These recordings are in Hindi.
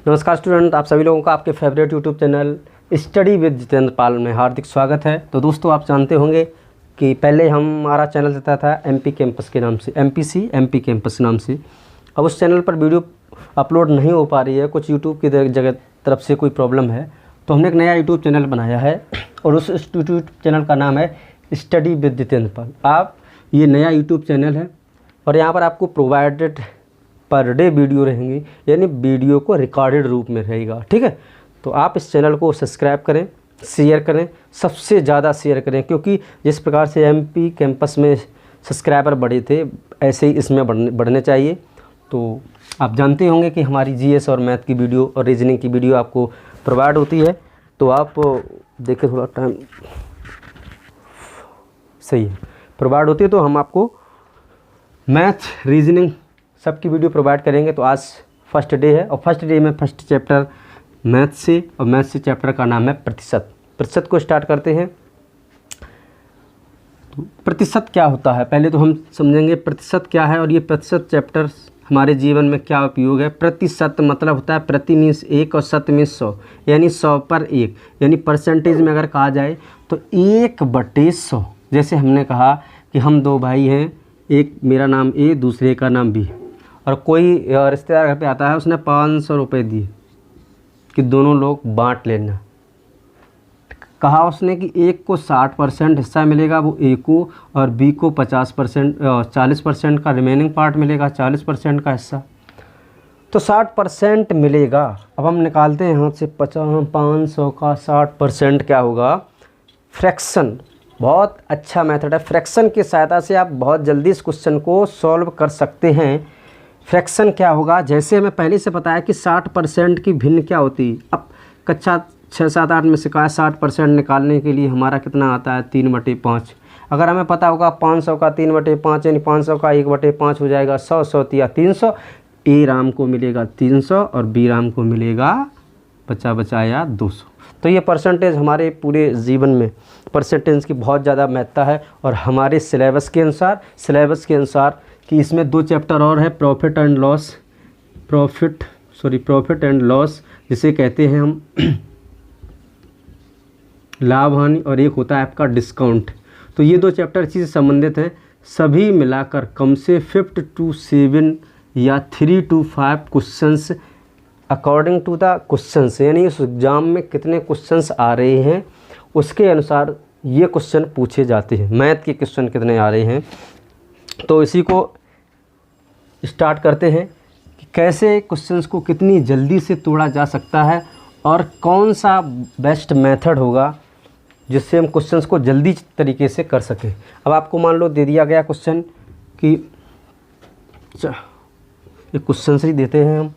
नमस्कार स्टूडेंट, आप सभी लोगों का आपके favourite YouTube channel study with Jitendra Pal में हार्दिक स्वागत है। तो दोस्तों, आप जानते होंगे कि पहले हमारा चैनल चलता था एमपी कैंपस के नाम से, एमपी कैंपस नाम से। अब उस चैनल पर वीडियो अपलोड नहीं हो पा रही है, कुछ यूट्यूब की जगह तरफ से कोई प्रॉब्लम है। तो हमने एक नया यूट्यूब चैनल बनाया है और उस यूट्यूब चैनल का नाम है स्टडी विद जितेंद्र पाल। आप ये नया यूट्यूब चैनल है और यहाँ पर आपको प्रोवाइडेड पर डे वीडियो रहेंगी, यानी वीडियो को रिकॉर्डेड रूप में रहेगा। ठीक है, तो आप इस चैनल को सब्सक्राइब करें, शेयर करें, सबसे ज़्यादा शेयर करें, क्योंकि जिस प्रकार से एमपी कैंपस में सब्सक्राइबर बढ़े थे ऐसे ही इसमें बढ़ने चाहिए। तो आप जानते होंगे कि हमारी जीएस और मैथ की वीडियो और रीजनिंग की वीडियो आपको प्रोवाइड होती है। तो आप देखें, थोड़ा टाइम सही है, प्रोवाइड होती है। तो हम आपको मैथ, रीजनिंग सबकी वीडियो प्रोवाइड करेंगे। तो आज फर्स्ट डे है और फर्स्ट डे में फर्स्ट चैप्टर मैथ से, और मैथ से चैप्टर का नाम है प्रतिशत। प्रतिशत को स्टार्ट करते हैं। तो प्रतिशत क्या होता है पहले तो हम समझेंगे प्रतिशत क्या है और ये प्रतिशत चैप्टर हमारे जीवन में क्या उपयोग है। प्रतिशत मतलब होता है प्रति मीन्स 1 और शत मीन्स 100, यानी 100 पर 1, यानी परसेंटेज में अगर कहा जाए तो 1/100। जैसे हमने कहा कि हम दो भाई हैं, एक मेरा नाम ए, दूसरे का नाम बी, और कोई रिश्तेदार घर पे आता है, उसने 500 रुपये दिए कि दोनों लोग बांट लेना। कहा उसने कि एक को 60% हिस्सा मिलेगा वो ए को, और बी को 40% का रिमेनिंग पार्ट मिलेगा, 40% का हिस्सा। तो 60% मिलेगा। अब हम निकालते हैं यहाँ से 500 का 60% क्या होगा, फ्रैक्शन। बहुत अच्छा मेथड है, फ्रैक्शन की सहायता से आप बहुत जल्दी इस क्वेश्चन को सॉल्व कर सकते हैं। फ्रैक्शन क्या होगा, जैसे हमें पहले से पता है कि 60% की भिन्न क्या होती है। अब कक्षा 6, 7, 8 में से कहा 60% निकालने के लिए हमारा कितना आता है, 3/5। अगर हमें पता होगा 500 का 3/5 यानी 500 का 1/5 हो जाएगा 100, 100 या 300। ए राम को मिलेगा 300 और बी राम को मिलेगा बचा 200। तो ये परसेंटेज हमारे पूरे जीवन में परसेंटेज की बहुत ज़्यादा महत्ता है। और हमारे सिलेबस के अनुसार कि इसमें 2 चैप्टर और है, प्रॉफिट एंड लॉस जिसे कहते हैं हम लाभ हानि, और एक होता है आपका डिस्काउंट। तो ये 2 चैप्टर इसी से संबंधित हैं। सभी मिलाकर कम से 5 to 7 या 3 to 5 questions according to the questions, यानी उस एग्ज़ाम में कितने क्वेश्चंस आ रहे हैं उसके अनुसार ये क्वेश्चन पूछे जाते हैं। मैथ के क्वेश्चन कितने आ रहे हैं, तो इसी को स्टार्ट करते हैं कि कैसे क्वेश्चंस को कितनी जल्दी से तोड़ा जा सकता है और कौन सा बेस्ट मेथड होगा जिससे हम क्वेश्चंस को जल्दी तरीके से कर सकें। अब आपको मान लो दे दिया गया क्वेश्चन कि एक क्वेश्चन से ही देते हैं हम।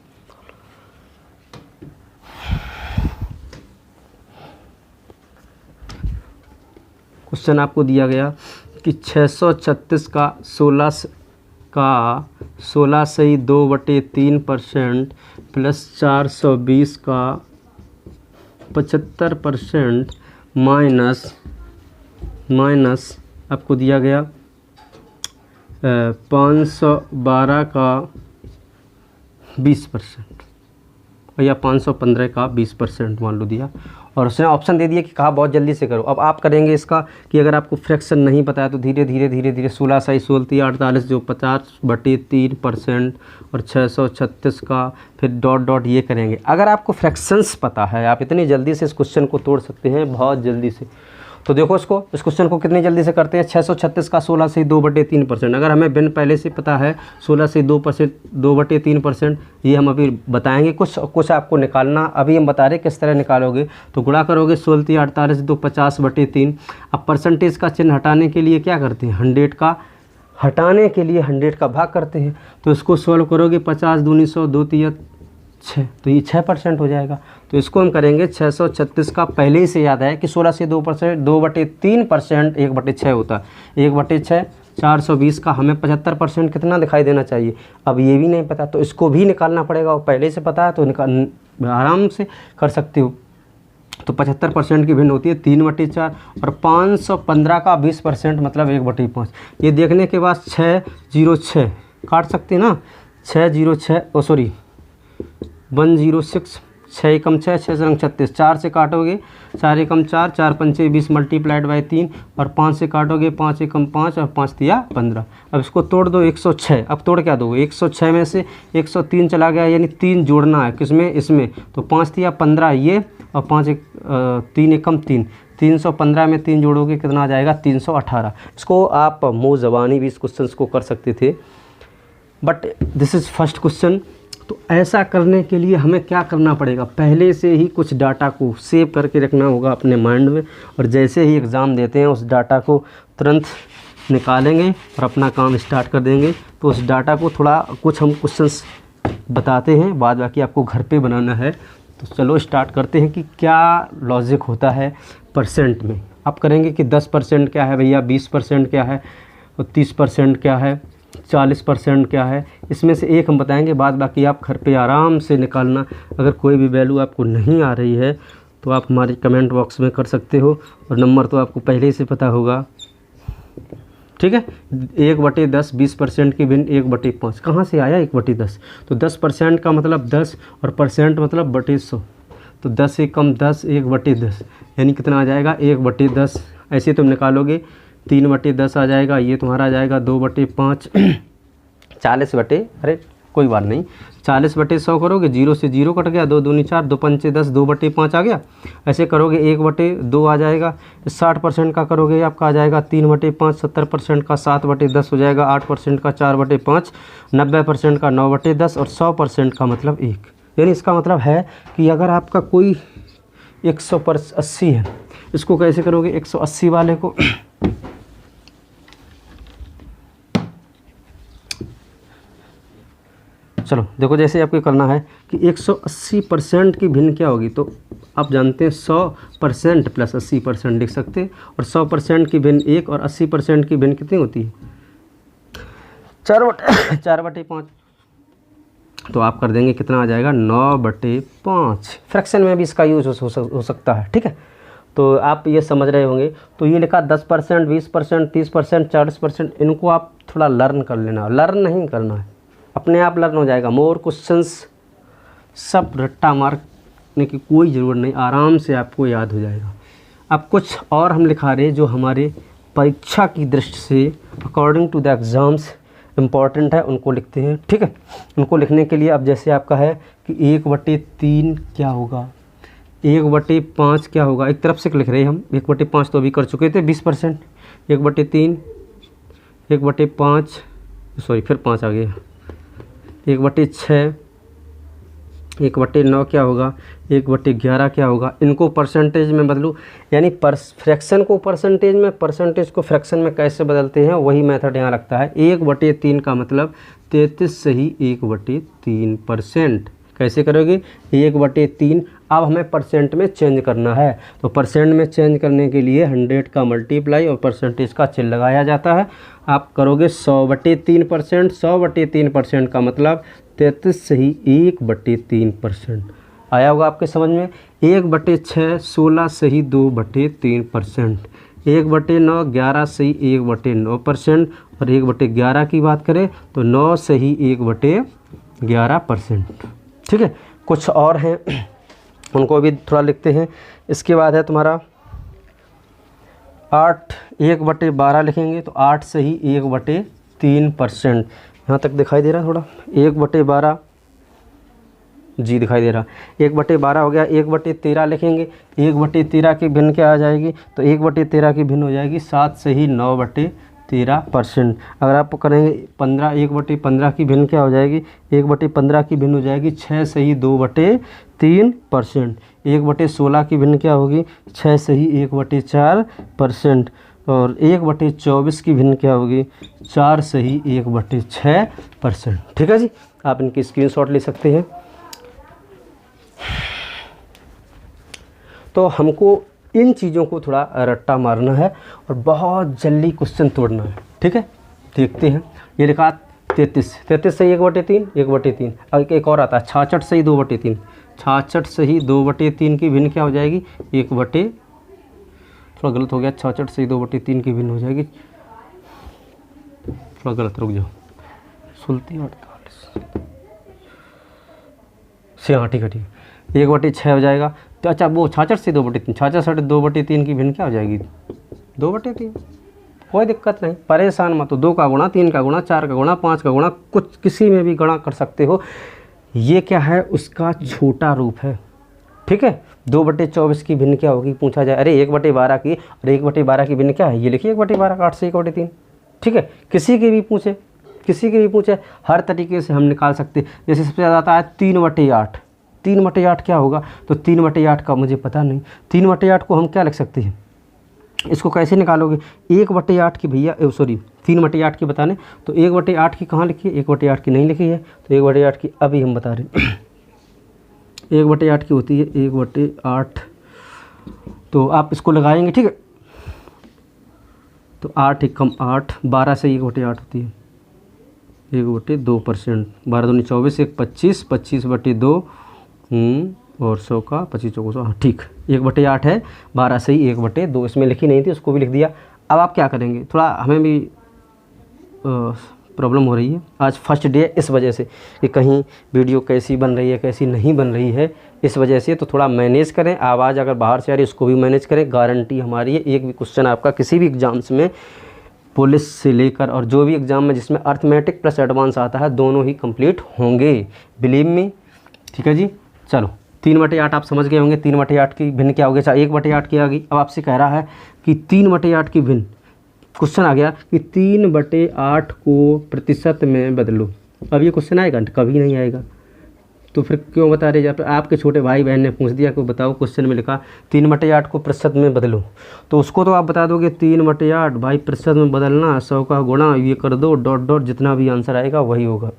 क्वेश्चन आपको दिया गया कि 636 का 16 से 2/3% प्लस 420 का 75% माइनस आपको दिया गया 512 का 20% या 515 का 20% मान लो दिया, और उसने ऑप्शन दे दिया कि कहा बहुत जल्दी से करो। अब आप करेंगे इसका कि अगर आपको फ्रैक्शन नहीं पता है तो धीरे धीरे 16 से 16 48 जो 50/3% और 636 का फिर डॉट ये करेंगे। अगर आपको फ्रैक्शंस पता है आप इतनी जल्दी से इस क्वेश्चन को तोड़ सकते हैं, बहुत जल्दी से। तो देखो इस क्वेश्चन को कितनी जल्दी से करते हैं। 636 का 16 से 2/3%। अगर हमें बिन पहले से पता है 16 से 2/3%, ये हम अभी बताएंगे। कुछ आपको निकालना अभी हम बता रहे किस तरह निकालोगे। तो गुणा करोगे 16 48 2 50/3। अब परसेंटेज का चिन्ह हटाने के लिए क्या करते हैं, 100 का हटाने के लिए 100 का भाग करते हैं। तो इसको सॉल्व करोगे 50 दूनी 100 2 3 6, तो ये 6% हो जाएगा। तो इसको हम करेंगे 636 का, पहले ही से याद है कि 16 से 2/3% 1/6 होता है। 1/6 420 का हमें 75% कितना दिखाई देना चाहिए। अब ये भी नहीं पता तो इसको भी निकालना पड़ेगा, और पहले से पता है तो आराम से कर सकते हो। तो 75% की भिन्न होती है 3/4, और 515 का 20% मतलब 1/5। ये देखने के बाद 606 काट सकते हैं ना, 606 106, 6 एकम 6, 6 से 36, 4 से काटोगे 4 एकम 4, 4 पंचे 20 मल्टीप्लाइड बाई 3, और 5 से काटोगे 5 एकम 5 और 5 तिया 15। अब इसको तोड़ दो 106। अब तोड़ क्या दोगे, 106 में से 103 चला गया, यानी 3 जोड़ना है किसमें, इसमें, तो 5 तिया 15 ये, और 3 एकम 3, 315 में 3 जोड़ोगे कितना आ जाएगा, 318। इसको आप मुँह ज़बानी भी इस क्वेश्चन को कर सकते थे, but this is first question. तो ऐसा करने के लिए हमें क्या करना पड़ेगा, पहले से ही कुछ डाटा को सेव करके रखना होगा अपने माइंड में, और जैसे ही एग्ज़ाम देते हैं उस डाटा को तुरंत निकालेंगे और अपना काम स्टार्ट कर देंगे। तो उस डाटा को थोड़ा कुछ हम क्वेश्चंस बताते हैं, बाद बाकी आपको घर पे बनाना है। तो चलो स्टार्ट करते हैं कि क्या लॉजिक होता है परसेंट में। आप करेंगे कि 10% क्या है भैया, 20% क्या है, और 30% क्या है, 40% क्या है, इसमें से एक हम बताएंगे, बाद बाकी आप घर पे आराम से निकालना। अगर कोई भी वैल्यू आपको नहीं आ रही है तो आप हमारे कमेंट बॉक्स में कर सकते हो, और नंबर तो आपको पहले ही से पता होगा, ठीक है। 1/10 20% की भिन्न 1/5 कहाँ से आया 1/10, तो 10% का मतलब 10 और परसेंट मतलब बटे 100, तो 10 से कम 10, 1/10 यानी कितना आ जाएगा 1/10। ऐसे तुम निकालोगे 3/10 आ जाएगा, ये तुम्हारा आ जाएगा 2/5 अरे कोई बात नहीं, 40/100 करोगे, 0 से 0 कट गया, 2 दूनी 4, 2 पंचे 10, 2/5 आ गया। ऐसे करोगे 1/2 आ जाएगा। 60% का करोगे आपका आ जाएगा 3/5, 70% का 7/10 हो जाएगा, 8% का 4/5, 90% का 9/10, और 100% का मतलब 1। यानी इसका मतलब है कि अगर आपका कोई 180 है, इसको कैसे करोगे 180 वाले को चलो देखो, जैसे आपको करना है कि 180% की भिन्न क्या होगी, तो आप जानते हैं 100% प्लस 80% लिख सकते हैं, और 100% की भिन्न 1 और 80% की भिन्न कितनी होती है 4/5। तो आप कर देंगे कितना आ जाएगा 9/5। फ्रैक्शन में भी इसका यूज हो सकता है, ठीक है। तो आप ये समझ रहे होंगे। तो ये लिखा 10%, 20%, 30%, 40%, इनको आप थोड़ा लर्न कर लेना, लर्न नहीं करना है, अपने आप लर्न हो जाएगा। मोर क्वेश्चंस सब रट्टा मारने की कोई ज़रूरत नहीं, आराम से आपको याद हो जाएगा। अब कुछ और हम लिखा रहे जो हमारे परीक्षा की दृष्टि से according to the exams important है, उनको लिखते हैं, ठीक है। उनको लिखने के लिए अब जैसे आपका है कि 1/3 क्या होगा, 1/5 क्या होगा, एक तरफ से लिख रहे हैं हम। 1/5 तो अभी कर चुके थे 20%, 1/3, 1/5 सॉरी फिर 5 आ गया, 1/6, 1/9 क्या होगा, 1/11 क्या होगा। इनको परसेंटेज में बदलूँ, यानी फ्रैक्शन को परसेंटेज में, परसेंटेज को फ्रैक्शन में कैसे बदलते हैं वही मेथड यहाँ लगता है। 1/3 का मतलब 33 सही 1/3%। कैसे करोगे 1/3। अब हमें परसेंट में चेंज करना है, तो परसेंट में चेंज करने के लिए 100 का मल्टीप्लाई और परसेंटेज का चिन्ह लगाया जाता है। आप करोगे 100/3%, 100/3% का मतलब 33 सही 1/3%। आया होगा आपके समझ में। 1/6 16 सही 2/3%, 1/9 11 सही 1/9%, और 1/11 की बात करें तो 9 सही 1/11%, ठीक है। कुछ और हैं उनको भी थोड़ा लिखते हैं। इसके बाद है तुम्हारा 8, 1/12 लिखेंगे तो 8 सही 1/3%। यहाँ तक दिखाई दे रहा है थोड़ा, 1/12 जी दिखाई दे रहा, 1/12 हो गया। 1/13 लिखेंगे, 1/13 की भिन्न क्या आ जाएगी, तो 1/13 की भिन्न हो जाएगी 7 सही 9/13%। अगर आप करेंगे 15, 1/15 की भिन्न क्या हो जाएगी, 1/15 की भिन्न हो जाएगी 6 सही 2/3%। 1/16 की भिन्न क्या होगी, 6 सही 1/4%। और 1/24 की भिन्न क्या होगी, 4 सही 1/6%, ठीक है जी। आप इनकी स्क्रीनशॉट ले सकते हैं। तो हमको इन चीज़ों को थोड़ा रट्टा मारना है और बहुत जल्दी क्वेश्चन तोड़ना है, ठीक है। देखते हैं, ये लिखा 33 सही 1/3, 1/3। अब एक और आता है 66 सही 2/3, 66 सही 2/3 की भिन्न क्या हो जाएगी, थोड़ा गलत हो गया, 66 सही 2/3 की भिन्न हो जाएगी, थोड़ा गलत, रुक जाओ, 48 6, हाँ ठीक है ठीक है, 1/6 हो जाएगा। तो अच्छा वो 66 से 2/3, 66 से 2/3 की भिन्न क्या हो जाएगी, 2/3। कोई दिक्कत नहीं, परेशान मत हो। 2 का गुणा, 3 का गुणा, 4 का गुणा, 5 का गुणा, कुछ किसी में भी गुणा कर सकते हो। ये क्या है, उसका छोटा रूप है, ठीक है। 2/24 की भिन्न क्या होगी पूछा जाए, अरे 1/12 की, और 1/12 की भिन्न क्या है, ये लिखिए 1/12 का 8 से 1/3, ठीक है। किसी की भी पूछे हर तरीके से हम निकाल सकते। जैसे सबसे ज़्यादा आता है 3/8, 3/8 क्या होगा, तो 3/8 का मुझे पता नहीं, 3/8 को हम क्या लिख सकते हैं, इसको कैसे निकालोगे, 1/8 की भैया सॉरी 3/8 की बताने, तो 1/8 की कहाँ लिखी है, 1/8 की नहीं लिखी है, तो 1/8 की अभी हम बता रहे हैं 1/8 की होती है 1/8, तो आप इसको लगाएंगे, ठीक है। तो 8 एकम 8, 12 से 1/8 होती है 1/2%, 12 दूनी 24, 1 25, 25/2 और 100 का 25 चौको 100, हाँ ठीक, 1/8 है, 12 से ही 1/2, इसमें लिखी नहीं थी उसको भी लिख दिया। अब आप क्या करेंगे, थोड़ा हमें भी प्रॉब्लम हो रही है, आज फर्स्ट डे है, इस वजह से कि कहीं वीडियो कैसी बन रही है कैसी नहीं बन रही है, इस वजह से तो थोड़ा मैनेज करें। आवाज़ अगर बाहर से आ रही है उसको भी मैनेज करें, गारंटी हमारी है। एक भी क्वेश्चन आपका किसी भी एग्ज़ाम्स में, पुलिस से लेकर और जो भी एग्ज़ाम में जिसमें अर्थमेटिक प्लस एडवांस आता है, दोनों ही कंप्लीट होंगे, बिलीव मी, ठीक है जी। चलो 3/8 आप समझ गए होंगे, 3/8 की भिन्न क्या होगी, 1/8 की आ गई। अब आपसे कह रहा है कि 3/8 की भिन्न, क्वेश्चन आ गया कि 3/8 को प्रतिशत में बदलो। अब ये क्वेश्चन आएगा, कभी नहीं आएगा, तो फिर क्यों बता रहे, जब आपके छोटे भाई बहन ने पूछ दिया कि बताओ क्वेश्चन में लिखा 3/8 को प्रतिशत में बदलो, तो उसको तो आप बता दोगे 3/8 भाई प्रतिशत में बदलना, 100 का गुणा, ये कर दो डॉट डॉट, जितना भी आंसर आएगा वही होगा।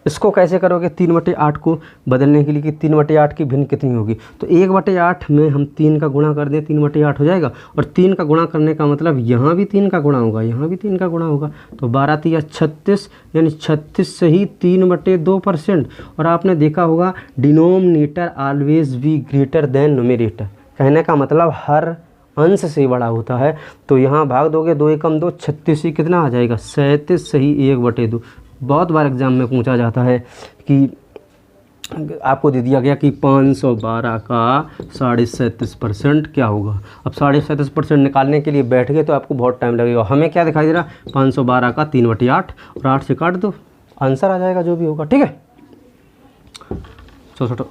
इसको कैसे करोगे 3/8 को बदलने के लिए कि 3/8 की भिन्न कितनी होगी, तो 1/8 में हम 3 का गुणा कर दें, 3/8 हो जाएगा। और 3 का गुणा करने का मतलब यहाँ भी 3 का गुणा होगा, यहाँ भी 3 का गुणा होगा, तो 12 3 36, यानी 36 से ही 3/2%। और आपने देखा होगा denominator always be greater than numerator, कहने का मतलब हर अंश से बड़ा होता है। तो यहाँ भाग दोगे, 2 एकम 2, 36 ही कितना आ जाएगा, 37 से ही 1/2। बहुत बार एग्ज़ाम में पूछा जाता है कि आपको दे दिया गया कि 512 का 37.5% क्या होगा। अब 37.5% निकालने के लिए बैठ गए तो आपको बहुत टाइम लगेगा। हमें क्या दिखाई दे रहा, 512 का 3/8, और 8 से काट दो, आंसर आ जाएगा जो भी होगा, ठीक है। छोटो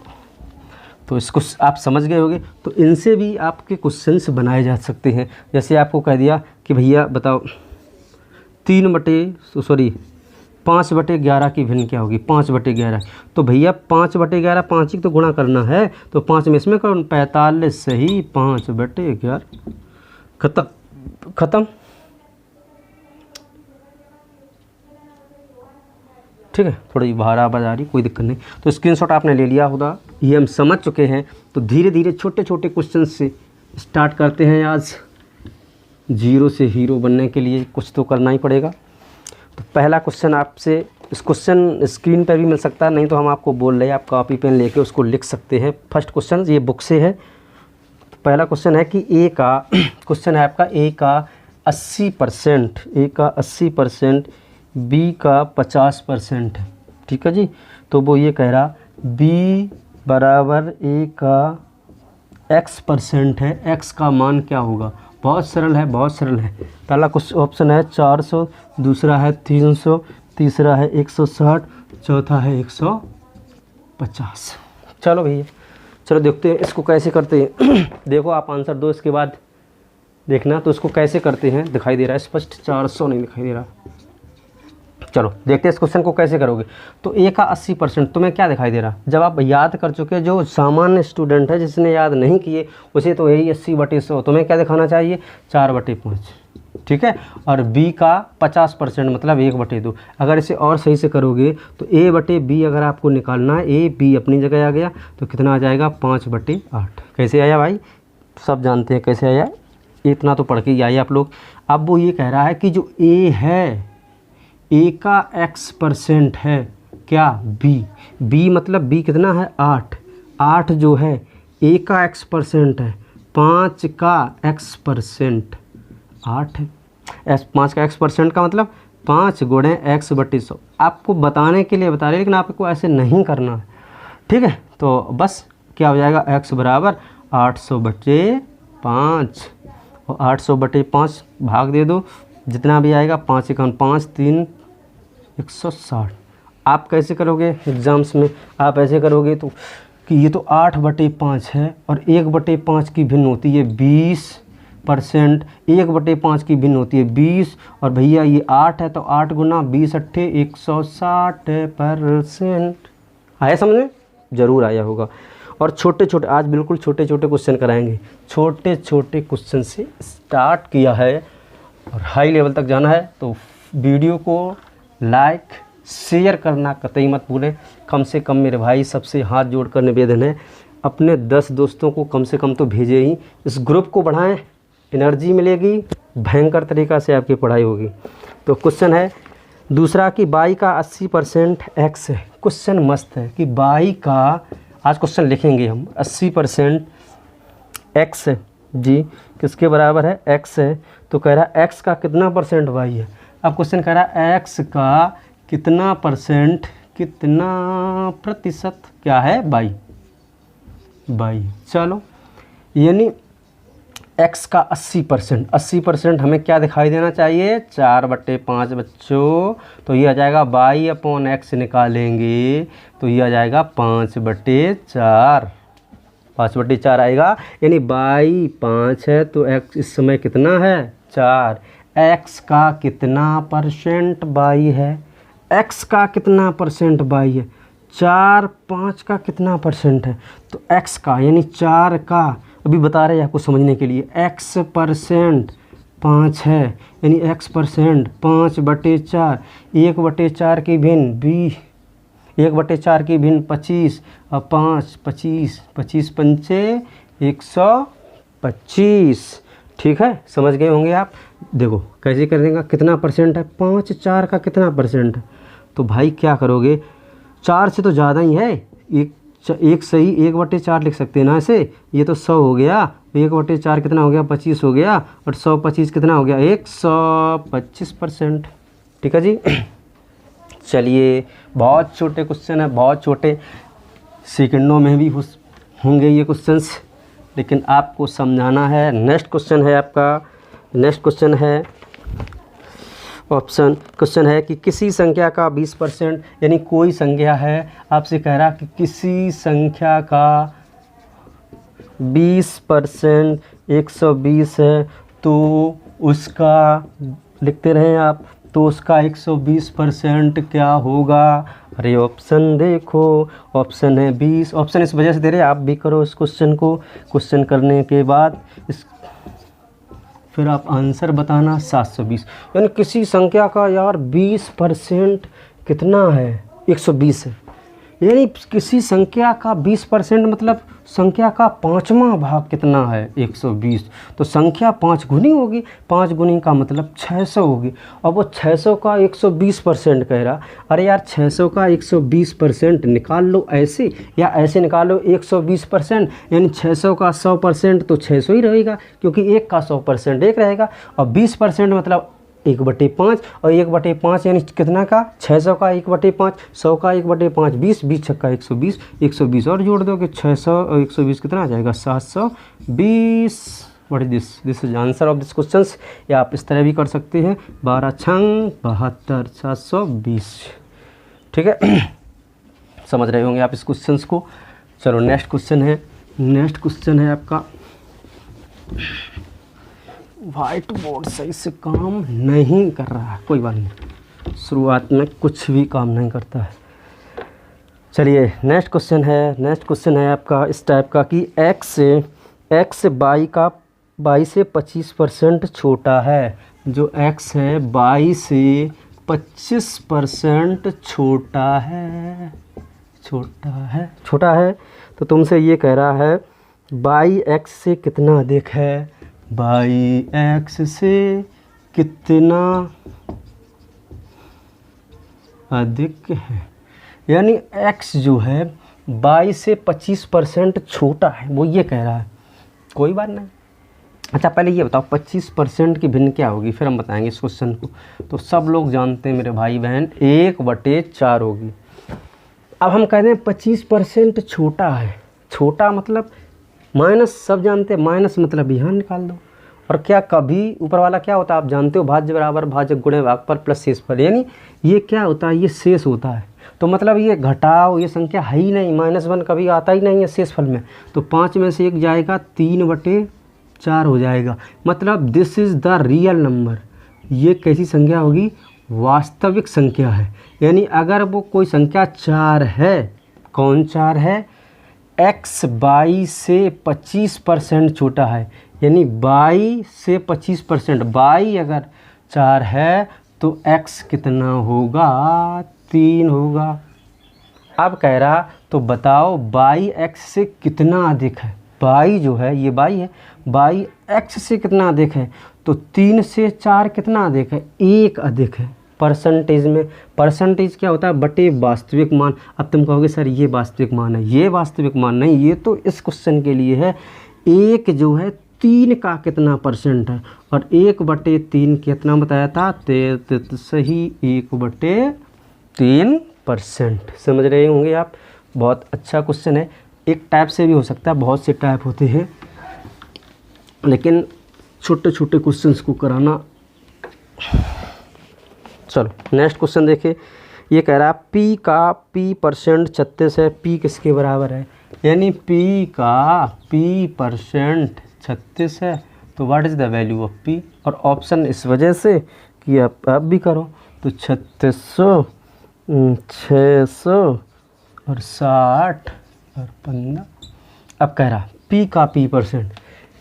तो इसको आप समझ गए होंगे। तो इनसे भी आपके क्वेश्चंस बनाए जा सकते हैं। जैसे आपको कह दिया कि भैया बताओ 5/11 की भिन्न क्या होगी, 5/11, तो भैया 5/11 5 ही तो गुणा करना है, तो 5 में इसमें करो 45 सही 5/11, खत्म, ठीक है। थोड़ी बाहर आवाज़ आ रही, कोई दिक्कत नहीं। तो स्क्रीनशॉट आपने ले लिया होगा, ये हम समझ चुके हैं। तो धीरे धीरे छोटे छोटे क्वेश्चन से स्टार्ट करते हैं। आज जीरो से हीरो बनने के लिए कुछ तो करना ही पड़ेगा। तो पहला क्वेश्चन आपसे, इस क्वेश्चन स्क्रीन पर भी मिल सकता है, नहीं तो हम आपको बोल रहे हैं, आप कॉपी पेन लेके उसको लिख सकते हैं। फर्स्ट क्वेश्चन ये बुक से है। तो पहला क्वेश्चन है कि ए का क्वेश्चन है आपका, ए का 80%, बी का 50% है, ठीक है जी। तो वो ये कह रहा बी बराबर ए का x% है, x का मान क्या होगा। बहुत सरल है, बहुत सरल है। पहला कुछ ऑप्शन है 400, दूसरा है 300, तीसरा है 160, चौथा है 150। चलो भैया, चलो देखते हैं इसको कैसे करते हैं। देखो आप आंसर दो, इसके बाद देखना तो इसको कैसे करते हैं। दिखाई दे रहा है स्पष्ट, 400 नहीं दिखाई दे रहा। चलो देखते हैं इस क्वेश्चन को कैसे करोगे। तो ए का 80% तुम्हें क्या दिखाई दे रहा, जब आप याद कर चुके, जो सामान्य स्टूडेंट है जिसने याद नहीं किए उसे तो यही 80/100, तुम्हें क्या दिखाना चाहिए 4/5, ठीक है। और बी का 50% मतलब 1/2। अगर इसे और सही से करोगे तो a/b अगर आपको निकालना है, ए बी अपनी जगह आ गया तो कितना आ जाएगा 5/8। कैसे आया भाई, सब जानते हैं कैसे आया, इतना तो पढ़ के ही आए आप लोग। अब वो ये कह रहा है कि जो ए है, ए का x% है क्या, बी मतलब बी कितना है 8 जो है ए का x% है, 5 का x% 8 है। 5 का x% का मतलब 5 गुणे x/100। आपको बताने के लिए बता रहे, लेकिन आपको ऐसे नहीं करना है। ठीक है, तो बस क्या हो जाएगा, x बराबर 800/5 और 800/5 भाग दे दो, जितना भी आएगा 5 × 5 3 160। आप कैसे करोगे एग्ज़ाम्स में, आप ऐसे करोगे तो कि ये तो 8/5 है और 1/5 की भिन्न होती है 20%, 1/5 की भिन्न होती है 20, और भैया ये 8 है तो 8 × 20 = 160%। आया समझ में? ज़रूर आया होगा। और छोटे छोटे, आज बिल्कुल छोटे छोटे क्वेश्चन कराएंगे, छोटे छोटे क्वेश्चन से स्टार्ट किया है और हाई लेवल तक जाना है। तो वीडियो को लाइक शेयर करना कतई मत भूलें। कम से कम मेरे भाई सबसे हाथ जोड़कर निवेदन है, अपने 10 दोस्तों को कम से कम तो भेजे ही, इस ग्रुप को बढ़ाएं, एनर्जी मिलेगी, भयंकर तरीक़ा से आपकी पढ़ाई होगी। तो क्वेश्चन है दूसरा कि y का 80% x है। क्वेश्चन मस्त है कि y का, आज क्वेश्चन लिखेंगे हम, 80% x है जी, किसके बराबर है, x है। तो कह रहा है x का कितना परसेंट y है। अब क्वेश्चन कह रहा है x का कितना परसेंट, कितना प्रतिशत क्या है, y। चलो, यानी x का 80%, 80% हमें क्या दिखाई देना चाहिए, 4/5 बच्चों। तो ये आ जाएगा y/x निकालेंगे तो ये आ जाएगा 5/4, 5/4 आएगा। यानी y 5 है तो x इस समय कितना है, 4। x का कितना परसेंट y है, x का कितना परसेंट y है, 4, 5 का कितना परसेंट है, तो x का यानी 4 का, अभी बता रहे हैं आपको समझने के लिए, x% 5 है, यानी x% 5/4, 1/4 की भिन्न 20, 1/4 की भिन्न 25 और 5 25, 25 पंचे 125। ठीक है, समझ गए होंगे आप। देखो कैसे करेंगे, कितना परसेंट है, 5, 4 का कितना परसेंट है, तो भाई क्या करोगे, 4 से तो ज़्यादा ही है, एक सही 1/4 लिख सकते हैं ना ऐसे। ये तो 100 हो गया, 1/4 कितना हो गया, 25 हो गया, और 125 कितना हो गया, 125%। ठीक है जी। चलिए, बहुत छोटे क्वेश्चन है, बहुत छोटे, सेकंडों में भी होंगे ये क्वेश्चंस, लेकिन आपको समझाना है। नेक्स्ट क्वेश्चन है आपका, नेक्स्ट क्वेश्चन है ऑप्शन क्वेश्चन है कि किसी संख्या का 20%, यानी कोई संख्या है, आपसे कह रहा कि किसी संख्या का 20% 120 है तो उसका, लिखते रहें आप, तो उसका 120% क्या होगा। अरे ऑप्शन देखो, ऑप्शन है 20, ऑप्शन इस वजह से दे रहे, आप भी करो इस क्वेश्चन को, क्वेश्चन करने के बाद फिर आप आंसर बताना 720। यानी किसी संख्या का यार 20% कितना है, 120 है, यानी किसी संख्या का 20% मतलब संख्या का 5वां भाग कितना है, 120। तो संख्या 5 गुनी होगी, 5 गुनी का मतलब 600 होगी। अब वो 600 का 120% कह रहा, अरे यार 600 का 120% निकाल लो ऐसे, या ऐसे निकालो 120%, यानी 600 का 100% तो 600 ही रहेगा, क्योंकि 1 का 100% 1 रहेगा, और 20% मतलब 1/5, और 1/5 यानी कितना का, 600 का 1/5, 100 का 1/5, 20, 20 छक्का 120, 120 और जोड़ दो कि 600 और 120 कितना आ जाएगा, 720। What is this is answer of this questions. या आप इस तरह भी कर सकते हैं, 12 छंग 72, 720। ठीक है, समझ रहे होंगे आप इस क्वेश्चंस को। चलो नेक्स्ट क्वेश्चन है, नेक्स्ट क्वेश्चन है आपका, वाइट बोर्ड सही से काम नहीं कर रहा है, कोई बात नहीं, शुरुआत में कुछ भी काम नहीं करता है। चलिए नेक्स्ट क्वेश्चन है, नेक्स्ट क्वेश्चन है आपका इस टाइप का कि x y से 25% छोटा है। जो x है y से 25% छोटा है, छोटा है। तो तुमसे ये कह रहा है y x से कितना अधिक है, y x से कितना अधिक है, यानी x जो है y से 25% छोटा है, वो ये कह रहा है। कोई बात नहीं, अच्छा पहले ये बताओ 25% की भिन्न क्या होगी, फिर हम बताएंगे इस क्वेश्चन को। तो सब लोग जानते हैं मेरे भाई बहन, 1/4 होगी। अब हम कहते हैं 25% छोटा है। छोटा मतलब माइनस, सब जानते हैं माइनस मतलब यहाँ निकाल दो। और क्या कभी ऊपर वाला क्या होता है आप जानते हो, भाज्य बराबर भाजक गुणे भागफल प्लस शेषफल, यानी ये क्या होता है, ये शेष होता है। तो मतलब ये घटाओ, ये संख्या है ही नहीं, -1 कभी आता ही नहीं है शेषफल में। तो 5 में से 1 जाएगा, 3/4 हो जाएगा। मतलब this is the real number. ये कैसी संख्या होगी, वास्तविक संख्या है। यानी अगर वो कोई संख्या 4 है, कौन 4 है, x y से 25% छोटा है, यानी y से 25%, y अगर 4 है तो x कितना होगा, 3 होगा। अब कह रहा तो बताओ y x से कितना अधिक है, y जो है ये y है, y x से कितना अधिक है, तो 3 से 4 कितना अधिक है, 1 अधिक है। परसेंटेज में, परसेंटेज क्या होता है, बटे वास्तविक मान। अब तुम कहोगे सर ये वास्तविक मान है, ये वास्तविक मान नहीं, ये तो इस क्वेश्चन के लिए है। 1 जो है 3 का कितना परसेंट है, और 1/3 कितना बताया था, सही 1/3%। समझ रहे होंगे आप, बहुत अच्छा क्वेश्चन है। एक टाइप से भी हो सकता है, बहुत से टाइप होते हैं, लेकिन छोटे छोटे क्वेश्चंस को कराना। चलो नेक्स्ट क्वेश्चन देखिए। ये कह रहा है P का P% 36 है, P किसके बराबर है, यानी P का P% 36 है, तो what is the value of P। और ऑप्शन इस वजह से कि आप भी करो, तो 3600, 600 और 60 और 15। अब कह रहा P का P%,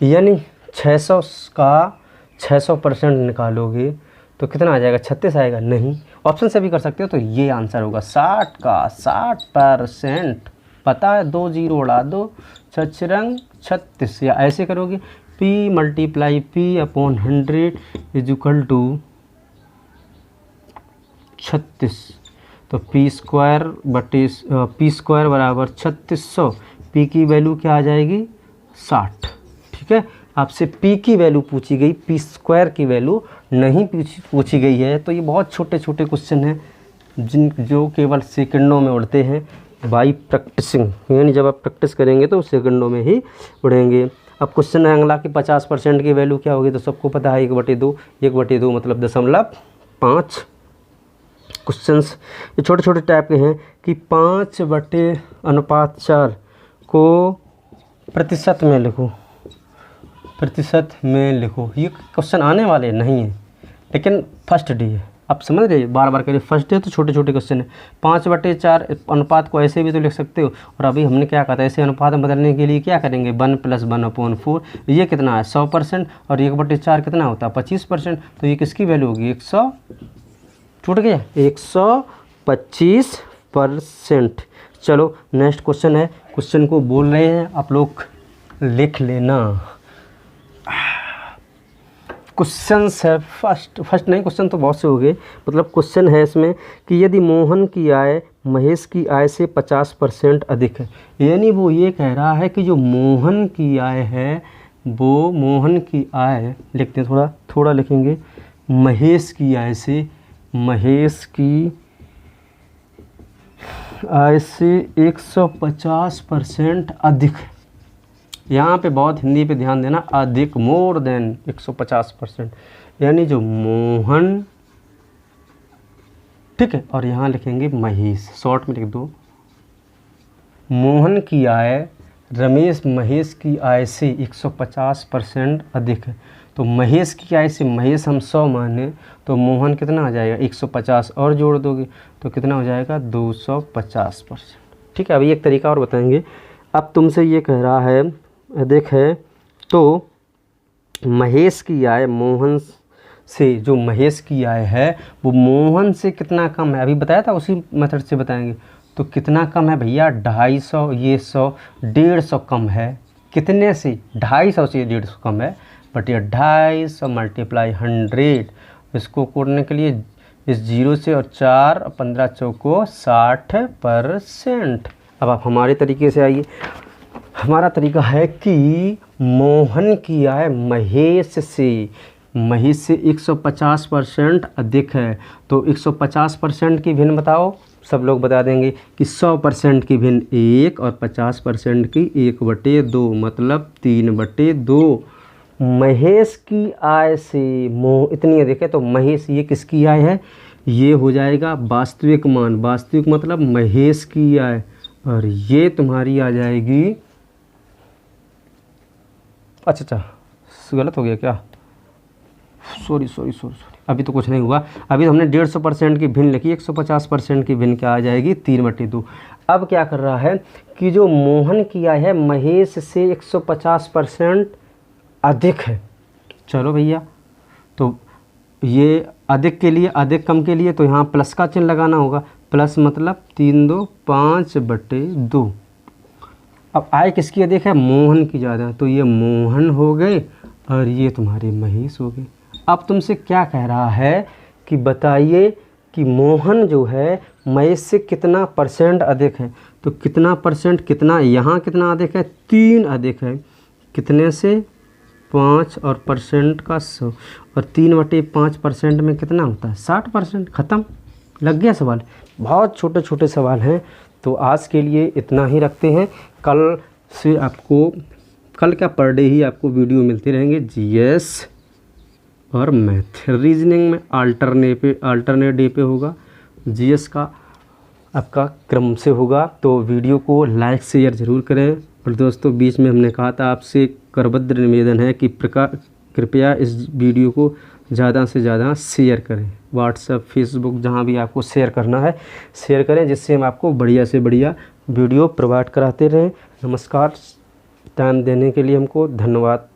यानी 600 का 600% निकालोगे तो कितना आ जाएगा, 36 आएगा, नहीं। ऑप्शन से भी कर सकते हो, तो ये आंसर होगा 60 का 60%। पता है, 2 0 उड़ा दो, 6 36, या ऐसे करोगे P × P/100 = 36। तो P² बराबर 3600, P की वैल्यू क्या आ जाएगी, 60। ठीक है, आपसे P की वैल्यू पूछी गई, P² की वैल्यू नहीं पूछी गई है। तो ये बहुत छोटे छोटे क्वेश्चन हैं जो केवल सेकंडों में उड़ते हैं बाई प्रैक्टिसिंग, यानी जब आप प्रैक्टिस करेंगे तो सेकंडों में ही उड़ेंगे। अब क्वेश्चन है अगला कि 50% की वैल्यू क्या होगी, तो सबको पता है 1/2, 1/2 मतलब 0.5। क्वेश्चंस ये छोटे छोटे टाइप के हैं कि 5/4 को प्रतिशत में लिखो, प्रतिशत में लिखो। ये क्वेश्चन आने वाले नहीं है, लेकिन फर्स्ट डे है, आप समझ रहे, बार बार करिए, फर्स्ट डे तो छोटे छोटे क्वेश्चन है। 5/4 अनुपात को ऐसे भी तो लिख सकते हो, और अभी हमने क्या कहा था, ऐसे अनुपात में बदलने के लिए क्या करेंगे, 1 + 1/4। ये कितना है, 100%, और 1/4 कितना होता है, 25%। तो ये किसकी वैल्यू होगी, 100, टूट गया, 125%। चलो नेक्स्ट क्वेश्चन है, क्वेश्चन को बोल रहे हैं, आप लोग लिख लेना। क्वेश्चन है फर्स्ट नहीं, क्वेश्चन तो बहुत से हो गए। मतलब क्वेश्चन है इसमें कि यदि मोहन की आय महेश की आय से 50% अधिक है, यानी वो ये कह रहा है कि जो मोहन की आय है, वो मोहन की आय लिखते हैं, थोड़ा लिखेंगे, महेश की आय से, महेश की आय से 150% अधिक है। यहाँ पे बहुत हिंदी पे ध्यान देना, अधिक, मोर देन 150%, यानी जो मोहन, ठीक है, और यहाँ लिखेंगे महेश, शॉर्ट में लिख दो, मोहन की आय महेश की आय से 150% अधिक है। तो महेश की आय से, महेश हम 100 माने, तो मोहन कितना आ जाएगा, 150 और जोड़ दोगे तो कितना हो जाएगा, 250%। ठीक है, अभी एक तरीका और बताएंगे। अब तुमसे ये कह रहा है, देखे तो महेश की आय मोहन से, जो महेश की आय है वो मोहन से कितना कम है, अभी बताया था, उसी मेथड से बताएंगे। तो कितना कम है भैया, 250, ये 100, 150 कम है, कितने से, 250 से 150 कम है, बट ये 250 × 100, इसको करने के लिए इस 0 से, और 4 15 चौको 60%। अब आप हमारे तरीके से आइए। हमारा तरीका है कि मोहन की आय महेश से 150% अधिक है, तो 150% की भिन्न बताओ, सब लोग बता देंगे कि 100% की भिन्न 1 और 50% की 1/2 मतलब 3/2। महेश की आय से इतनी अधिक है तो महेश ये किसकी आय है, ये हो जाएगा वास्तविक मान। वास्तविक मतलब महेश की आय, और ये तुम्हारी आ जाएगी, अच्छा गलत हो गया क्या, सॉरी, अभी तो कुछ नहीं हुआ। अभी हमने 150% की भिन्न लिखी, 150% की भिन्न क्या आ जाएगी, 3/2। अब क्या कर रहा है कि जो मोहन की आय है महेश से 150% अधिक है। चलो भैया, तो ये अधिक के लिए, अधिक कम के लिए तो यहाँ प्लस का चिन्ह लगाना होगा। प्लस मतलब 3 2 5/2। अब आय किसकी अधिक है, मोहन की ज़्यादा, तो ये मोहन हो गए और ये तुम्हारे महेश हो गए। अब तुमसे क्या कह रहा है कि बताइए कि मोहन जो है महेश से कितना % अधिक है। तो कितना %, कितना यहाँ कितना अधिक है, 3 अधिक है। कितने से, 5 और % का 100, और 3/5% में कितना होता है, 60%। ख़त्म, लग गया सवाल। बहुत छोटे छोटे सवाल हैं। तो आज के लिए इतना ही रखते हैं। कल से आपको, कल क्या पर डे ही आपको वीडियो मिलते रहेंगे जीएस और मैथ। रीजनिंग में अल्टरनेट डे पे होगा, जीएस का आपका क्रम से होगा। तो वीडियो को लाइक शेयर ज़रूर करें। और दोस्तों, बीच में हमने कहा था आपसे करबद्ध निवेदन है कि कृपया इस वीडियो को ज़्यादा से ज़्यादा शेयर करें। व्हाट्सएप, फेसबुक, जहाँ भी आपको शेयर करना है शेयर करें, जिससे हम आपको बढ़िया से बढ़िया वीडियो प्रोवाइड कराते रहें। नमस्कार, टाइम देने के लिए हमको धन्यवाद।